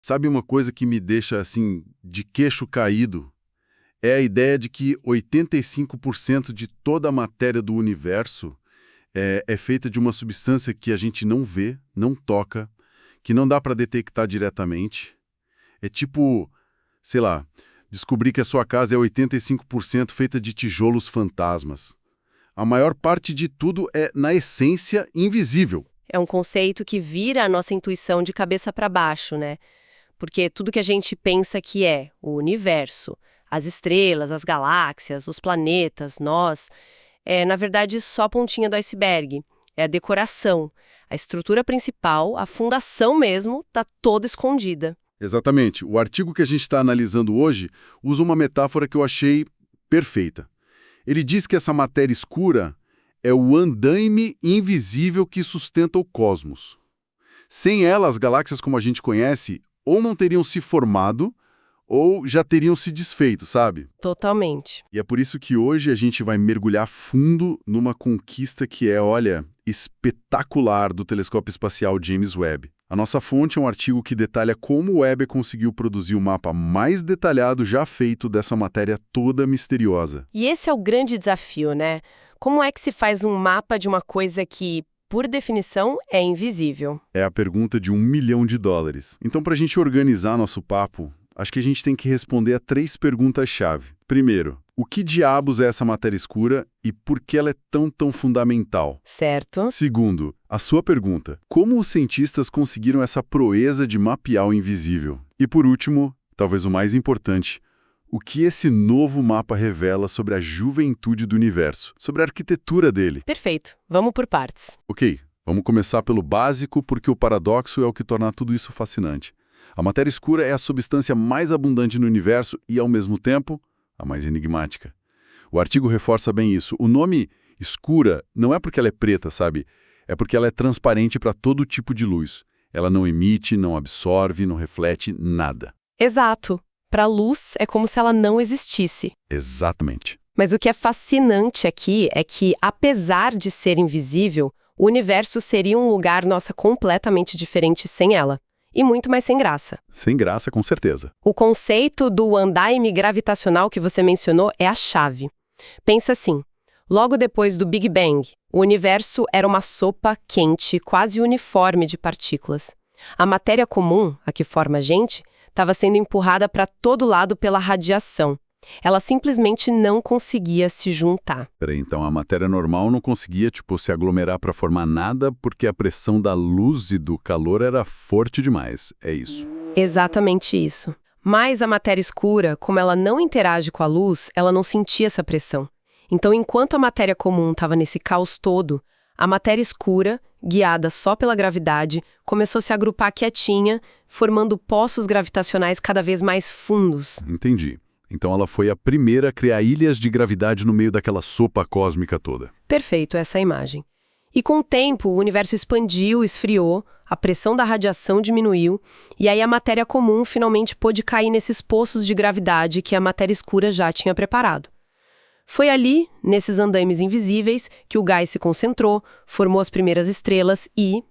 Sabe uma coisa que me deixa, assim, de queixo caído? É a ideia de que 85% de toda a matéria do universo é feita de uma substância que a gente não vê, não toca, que não dá para detectar diretamente. É tipo, sei lá, descobrir que a sua casa é 85% feita de tijolos fantasmas. A maior parte de tudo é, na essência, invisível. É um conceito que vira a nossa intuição de cabeça para baixo, né? Porque tudo que a gente pensa que é o universo, as estrelas, as galáxias, os planetas, nós, é, na verdade, só a pontinha do iceberg. É a decoração. A estrutura principal, a fundação mesmo, está toda escondida. Exatamente. O artigo que a gente está analisando hoje usa uma metáfora que eu achei perfeita. Ele diz que essa matéria escura é o andaime invisível que sustenta o cosmos. Sem ela, as galáxias como a gente conhece ou não teriam se formado ou já teriam se desfeito, sabe? Totalmente. E é por isso que hoje a gente vai mergulhar fundo numa conquista que é, olha, espetacular do telescópio espacial James Webb. A nossa fonte é um artigo que detalha como o Webb conseguiu produzir o mapa mais detalhado já feito dessa matéria toda misteriosa. E esse é o grande desafio, né? Como é que se faz um mapa de uma coisa que, por definição, é invisível? É a pergunta de $1 milhão. Então, para a gente organizar nosso papo, acho que a gente tem que responder a 3 perguntas-chave. Primeiro, o que diabos é essa matéria escura e por que ela é tão fundamental? Certo. Segundo, a sua pergunta, como os cientistas conseguiram essa proeza de mapear o invisível? E por último, talvez o mais importante, o que esse novo mapa revela sobre a juventude do universo, sobre a arquitetura dele? Perfeito. Vamos por partes. Ok, vamos começar pelo básico, porque o paradoxo é o que torna tudo isso fascinante. A matéria escura é a substância mais abundante no universo e, ao mesmo tempo, a mais enigmática. O artigo reforça bem isso. O nome escura não é porque ela é preta, sabe? É porque ela é transparente para todo tipo de luz. Ela não emite, não absorve, não reflete nada. Exato. Para a luz, é como se ela não existisse. Exatamente. Mas o que é fascinante aqui é que, apesar de ser invisível, o universo seria um lugar nossa completamente diferente sem ela. E muito mais sem graça. Sem graça, com certeza. O conceito do andaime gravitacional que você mencionou é a chave. Pensa assim, logo depois do Big Bang, o universo era uma sopa quente, quase uniforme de partículas. A matéria comum, a que forma a gente, estava sendo empurrada para todo lado pela radiação. Ela simplesmente não conseguia se juntar. Peraí, então a matéria normal não conseguia, se aglomerar para formar nada porque a pressão da luz e do calor era forte demais. É isso. Exatamente isso. Mas a matéria escura, como ela não interage com a luz, ela não sentia essa pressão. Então, enquanto a matéria comum estava nesse caos todo, a matéria escura, guiada só pela gravidade, começou a se agrupar quietinha, formando poços gravitacionais cada vez mais fundos. Entendi. Então ela foi a primeira a criar ilhas de gravidade no meio daquela sopa cósmica toda. Perfeito, essa é a imagem. E com o tempo, o universo expandiu, esfriou, a pressão da radiação diminuiu, e aí a matéria comum finalmente pôde cair nesses poços de gravidade que a matéria escura já tinha preparado. Foi ali, nesses andaimes invisíveis, que o gás se concentrou, formou as primeiras estrelas e,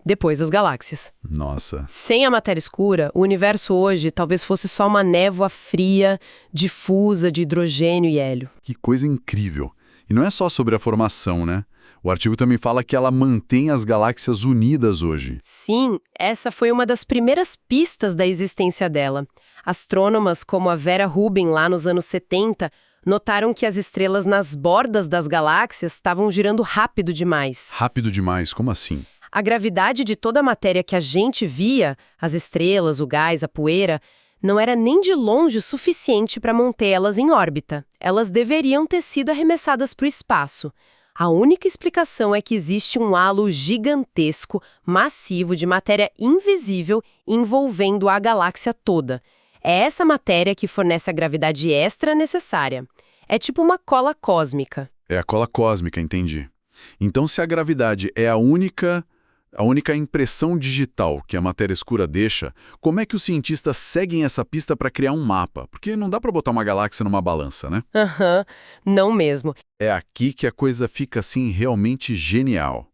depois as galáxias. Nossa. Sem a matéria escura, o universo hoje talvez fosse só uma névoa fria, difusa de hidrogênio e hélio. Que coisa incrível. E não é só sobre a formação, né? O artigo também fala que ela mantém as galáxias unidas hoje. Sim, essa foi uma das primeiras pistas da existência dela. Astrônomas como a Vera Rubin, lá nos anos 70, notaram que as estrelas nas bordas das galáxias estavam girando rápido demais. Rápido demais? Como assim? A gravidade de toda a matéria que a gente via, as estrelas, o gás, a poeira, não era nem de longe suficiente para mantê-las em órbita. Elas deveriam ter sido arremessadas para o espaço. A única explicação é que existe um halo gigantesco, massivo de matéria invisível envolvendo a galáxia toda. É essa matéria que fornece a gravidade extra necessária. É tipo uma cola cósmica. É a cola cósmica, entendi. Então, se a gravidade é a única impressão digital que a matéria escura deixa, como é que os cientistas seguem essa pista para criar um mapa? Porque não dá para botar uma galáxia numa balança, né? Não mesmo. É aqui que a coisa fica assim realmente genial.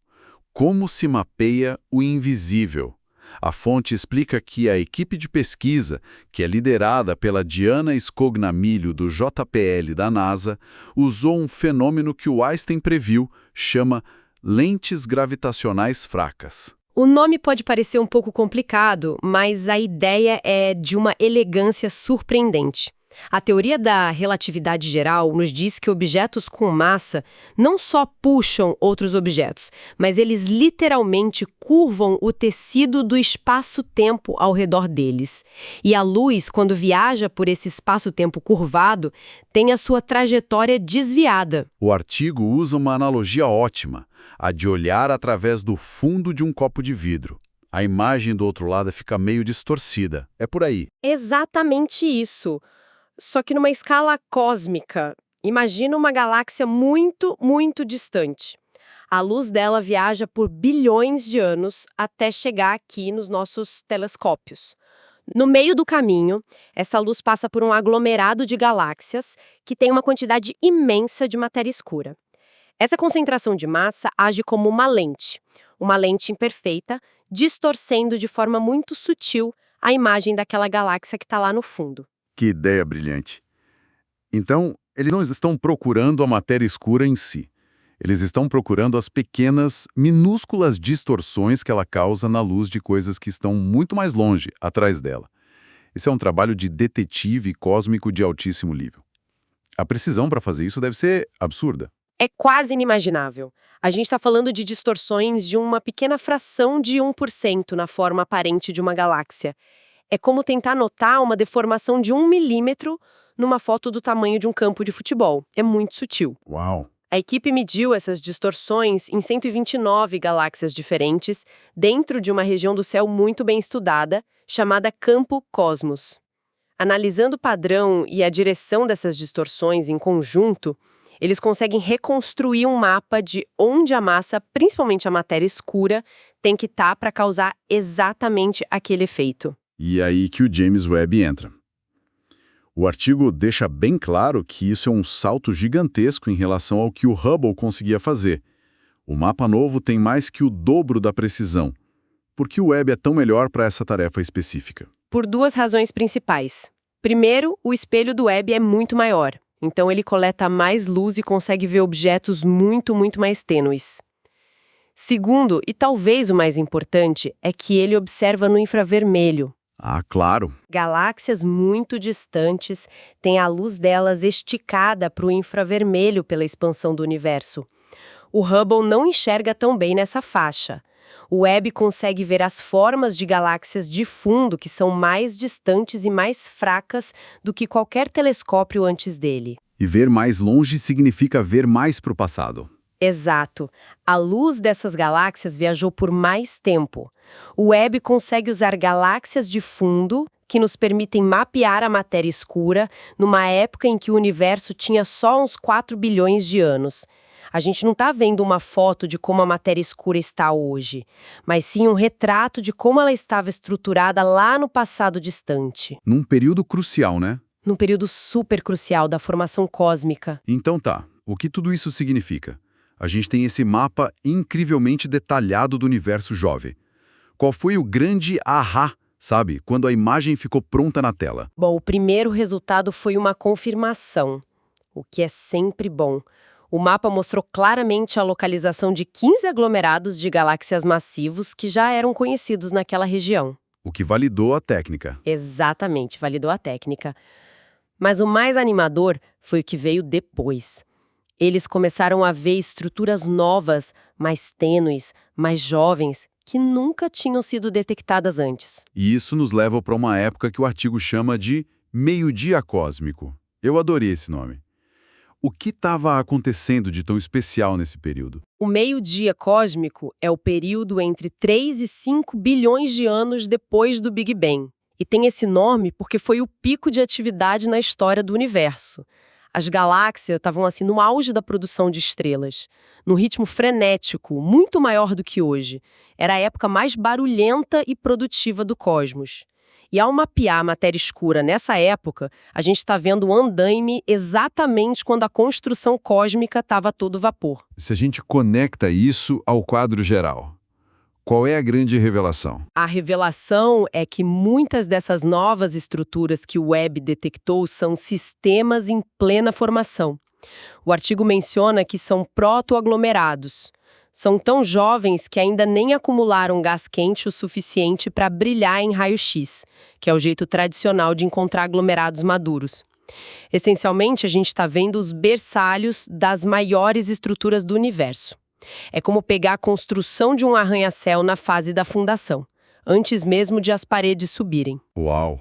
Como se mapeia o invisível? A fonte explica que a equipe de pesquisa, que é liderada pela Diana Scognamilho do JPL da NASA, usou um fenômeno que o Einstein previu, chama lentes gravitacionais fracas. O nome pode parecer um pouco complicado, mas a ideia é de uma elegância surpreendente. A teoria da relatividade geral nos diz que objetos com massa não só puxam outros objetos, mas eles literalmente curvam o tecido do espaço-tempo ao redor deles. E a luz, quando viaja por esse espaço-tempo curvado, tem a sua trajetória desviada. O artigo usa uma analogia ótima, a de olhar através do fundo de um copo de vidro. A imagem do outro lado fica meio distorcida. É por aí. Exatamente isso. Só que numa escala cósmica. Imagina uma galáxia muito, muito distante. A luz dela viaja por bilhões de anos até chegar aqui nos nossos telescópios. No meio do caminho, essa luz passa por um aglomerado de galáxias que tem uma quantidade imensa de matéria escura. Essa concentração de massa age como uma lente imperfeita, distorcendo de forma muito sutil a imagem daquela galáxia que está lá no fundo. Que ideia brilhante. Então, eles não estão procurando a matéria escura em si. Eles estão procurando as pequenas, minúsculas distorções que ela causa na luz de coisas que estão muito mais longe, atrás dela. Esse é um trabalho de detetive cósmico de altíssimo nível. A precisão para fazer isso deve ser absurda. É quase inimaginável. A gente está falando de distorções de uma pequena fração de 1% na forma aparente de uma galáxia. É como tentar notar uma deformação de 1 milímetro numa foto do tamanho de um campo de futebol. É muito sutil. Uau! A equipe mediu essas distorções em 129 galáxias diferentes, dentro de uma região do céu muito bem estudada, chamada Campo Cosmos. Analisando o padrão e a direção dessas distorções em conjunto, eles conseguem reconstruir um mapa de onde a massa, principalmente a matéria escura, tem que estar para causar exatamente aquele efeito. E aí que o James Webb entra. O artigo deixa bem claro que isso é um salto gigantesco em relação ao que o Hubble conseguia fazer. O mapa novo tem mais que o dobro da precisão. Por que o Webb é tão melhor para essa tarefa específica? Por duas razões principais. Primeiro, o espelho do Webb é muito maior, então ele coleta mais luz e consegue ver objetos muito, muito mais tênues. Segundo, e talvez o mais importante, é que ele observa no infravermelho. Ah, claro. Galáxias muito distantes têm a luz delas esticada para o infravermelho pela expansão do universo. O Hubble não enxerga tão bem nessa faixa. O Webb consegue ver as formas de galáxias de fundo que são mais distantes e mais fracas do que qualquer telescópio antes dele. E ver mais longe significa ver mais para o passado. Exato. A luz dessas galáxias viajou por mais tempo. O Webb consegue usar galáxias de fundo que nos permitem mapear a matéria escura numa época em que o universo tinha só uns 4 bilhões de anos. A gente não está vendo uma foto de como a matéria escura está hoje, mas sim um retrato de como ela estava estruturada lá no passado distante. Num período crucial, né? Num período super crucial da formação cósmica. Então tá, o que tudo isso significa? A gente tem esse mapa incrivelmente detalhado do universo jovem. Qual foi o grande ahá, sabe, quando a imagem ficou pronta na tela? Bom, o primeiro resultado foi uma confirmação, o que é sempre bom. O mapa mostrou claramente a localização de 15 aglomerados de galáxias massivos que já eram conhecidos naquela região. O que validou a técnica. Exatamente, validou a técnica. Mas o mais animador foi o que veio depois. Eles começaram a ver estruturas novas, mais tênues, mais jovens, que nunca tinham sido detectadas antes. E isso nos leva para uma época que o artigo chama de meio-dia cósmico. Eu adorei esse nome. O que estava acontecendo de tão especial nesse período? O meio-dia cósmico é o período entre 3 e 5 bilhões de anos depois do Big Bang. E tem esse nome porque foi o pico de atividade na história do universo. As galáxias estavam assim no auge da produção de estrelas, num ritmo frenético, muito maior do que hoje. Era a época mais barulhenta e produtiva do cosmos. E ao mapear a matéria escura nessa época, a gente está vendo o andaime exatamente quando a construção cósmica estava a todo vapor. Se a gente conecta isso ao quadro geral, Qual é a grande revelação? A revelação é que muitas dessas novas estruturas que o Webb detectou são sistemas em plena formação. O artigo menciona que são protoaglomerados. São tão jovens que ainda nem acumularam gás quente o suficiente para brilhar em raio-x, que é o jeito tradicional de encontrar aglomerados maduros. Essencialmente, a gente está vendo os berçálios das maiores estruturas do universo. É como pegar a construção de um arranha-céu na fase da fundação, antes mesmo de as paredes subirem. Uau!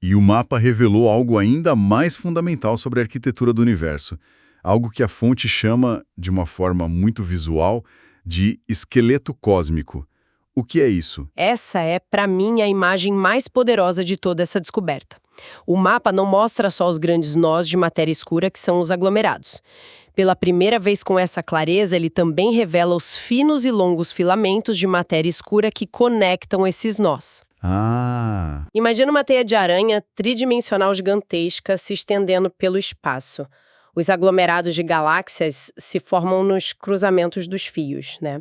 E o mapa revelou algo ainda mais fundamental sobre a arquitetura do universo. Algo que a fonte chama, de uma forma muito visual, de esqueleto cósmico. O que é isso? Essa é, para mim, a imagem mais poderosa de toda essa descoberta. O mapa não mostra só os grandes nós de matéria escura, que são os aglomerados. Pela primeira vez com essa clareza, ele também revela os finos e longos filamentos de matéria escura que conectam esses nós. Ah! Imagina uma teia de aranha tridimensional gigantesca se estendendo pelo espaço. Os aglomerados de galáxias se formam nos cruzamentos dos fios, né?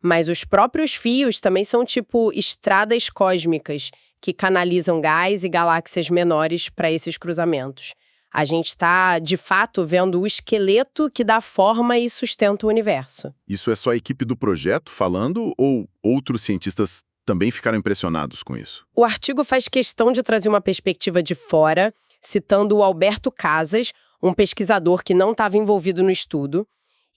Mas os próprios fios também são tipo estradas cósmicas que canalizam gás e galáxias menores para esses cruzamentos. A gente está, de fato, vendo o esqueleto que dá forma e sustenta o universo. Isso é só a equipe do projeto falando ou outros cientistas também ficaram impressionados com isso? O artigo faz questão de trazer uma perspectiva de fora, citando o Alberto Casas, um pesquisador que não estava envolvido no estudo,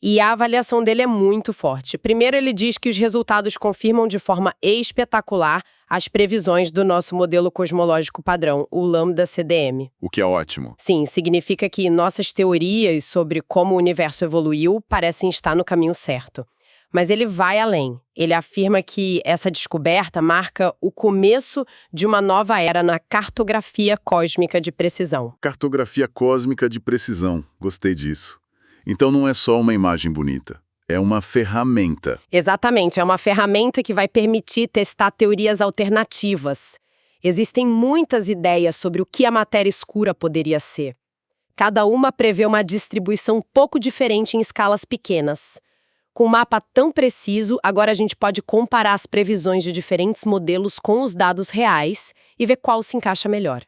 e a avaliação dele é muito forte. Primeiro, ele diz que os resultados confirmam de forma espetacular as previsões do nosso modelo cosmológico padrão, o Lambda-CDM. O que é ótimo. Sim, significa que nossas teorias sobre como o universo evoluiu parecem estar no caminho certo. Mas ele vai além. Ele afirma que essa descoberta marca o começo de uma nova era na cartografia cósmica de precisão. Cartografia cósmica de precisão. Gostei disso. Então não é só uma imagem bonita. É uma ferramenta. Exatamente, é uma ferramenta que vai permitir testar teorias alternativas. Existem muitas ideias sobre o que a matéria escura poderia ser. Cada uma prevê uma distribuição pouco diferente em escalas pequenas. Com um mapa tão preciso, agora a gente pode comparar as previsões de diferentes modelos com os dados reais e ver qual se encaixa melhor.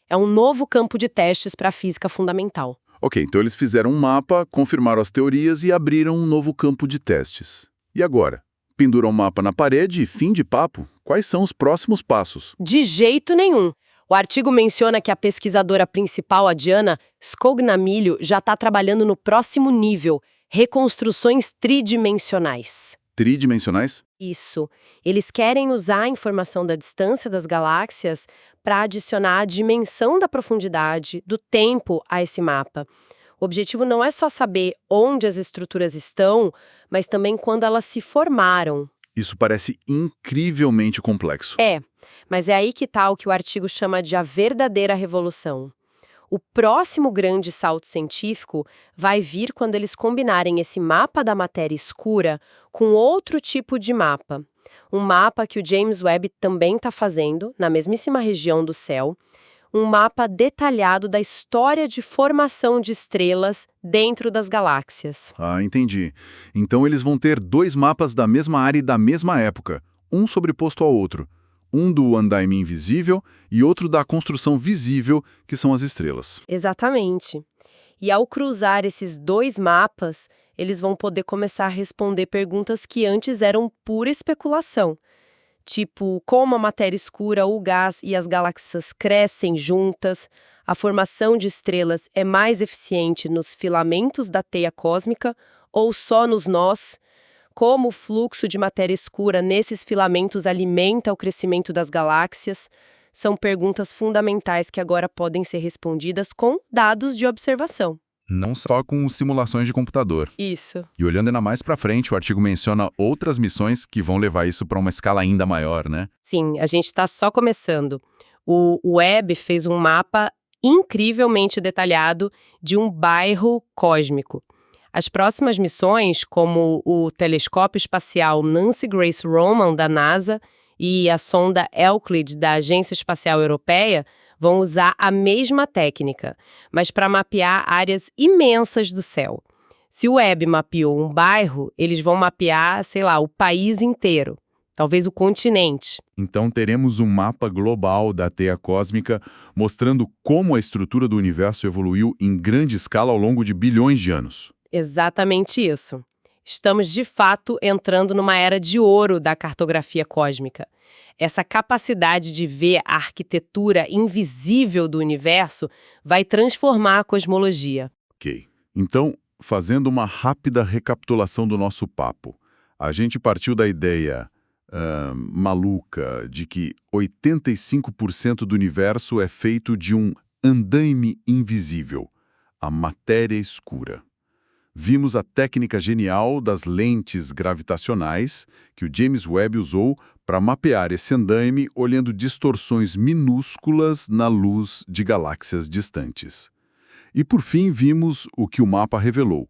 É um novo campo de testes para a física fundamental. Ok, então eles fizeram um mapa, confirmaram as teorias e abriram um novo campo de testes. E agora? Penduram o mapa na parede e fim de papo? Quais são os próximos passos? De jeito nenhum. O artigo menciona que a pesquisadora principal, a Diana Scognamiglio, já está trabalhando no próximo nível, reconstruções tridimensionais. Tridimensionais? Isso. Eles querem usar a informação da distância das galáxias para adicionar a dimensão da profundidade, do tempo a esse mapa. O objetivo não é só saber onde as estruturas estão, mas também quando elas se formaram. Isso parece incrivelmente complexo. Mas é aí que está o que o artigo chama de a verdadeira revolução. O próximo grande salto científico vai vir quando eles combinarem esse mapa da matéria escura com outro tipo de mapa. Um mapa que o James Webb também está fazendo, na mesmíssima região do céu. Um mapa detalhado da história de formação de estrelas dentro das galáxias. Ah, entendi. Então eles vão ter dois mapas da mesma área e da mesma época, um sobreposto ao outro. Um do andaime invisível e outro da construção visível, que são as estrelas. Exatamente. E ao cruzar esses dois mapas, eles vão poder começar a responder perguntas que antes eram pura especulação. Tipo, como a matéria escura, o gás e as galáxias crescem juntas, a formação de estrelas é mais eficiente nos filamentos da teia cósmica ou só nos nós, como o fluxo de matéria escura nesses filamentos alimenta o crescimento das galáxias. São perguntas fundamentais que agora podem ser respondidas com dados de observação. Não só com simulações de computador. Isso. E olhando ainda mais para frente, o artigo menciona outras missões que vão levar isso para uma escala ainda maior, né? Sim, a gente está só começando. O Webb fez um mapa incrivelmente detalhado de um bairro cósmico. As próximas missões, como o telescópio espacial Nancy Grace Roman, da NASA, e a sonda Euclid, da Agência Espacial Europeia, vão usar a mesma técnica, mas para mapear áreas imensas do céu. Se o Webb mapeou um bairro, eles vão mapear, sei lá, o país inteiro. talvez o continente. Então teremos um mapa global da teia cósmica mostrando como a estrutura do universo evoluiu em grande escala ao longo de bilhões de anos. Exatamente isso. Estamos, de fato, entrando numa era de ouro da cartografia cósmica. Essa capacidade de ver a arquitetura invisível do universo vai transformar a cosmologia. Ok. Então, fazendo uma rápida recapitulação do nosso papo, a gente partiu da ideia maluca de que 85% do universo é feito de um andaime invisível, a matéria escura. Vimos a técnica genial das lentes gravitacionais que o James Webb usou para mapear esse andaime olhando distorções minúsculas na luz de galáxias distantes. E por fim vimos o que o mapa revelou,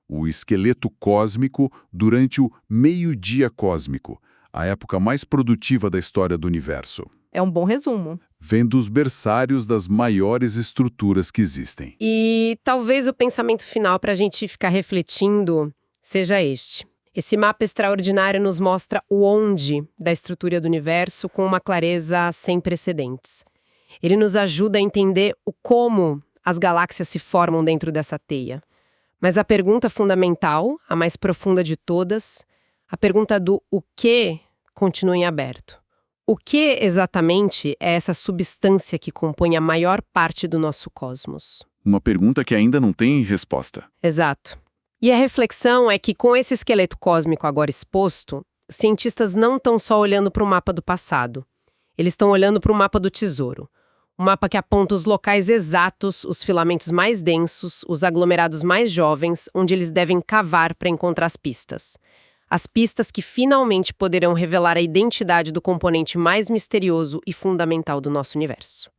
o esqueleto cósmico durante o meio-dia cósmico, a época mais produtiva da história do universo. É um bom resumo. Vem dos berçários das maiores estruturas que existem. E talvez o pensamento final para a gente ficar refletindo seja este. Esse mapa extraordinário nos mostra o onde da estrutura do universo com uma clareza sem precedentes. Ele nos ajuda a entender o como as galáxias se formam dentro dessa teia. Mas a pergunta fundamental, a mais profunda de todas, a pergunta do o que, continua em aberto. O que exatamente é essa substância que compõe a maior parte do nosso cosmos? Uma pergunta que ainda não tem resposta. Exato. E a reflexão é que com esse esqueleto cósmico agora exposto, os cientistas não estão só olhando para o mapa do passado. Eles estão olhando para o mapa do tesouro. Um mapa que aponta os locais exatos, os filamentos mais densos, os aglomerados mais jovens, onde eles devem cavar para encontrar as pistas. As pistas que finalmente poderão revelar a identidade do componente mais misterioso e fundamental do nosso universo.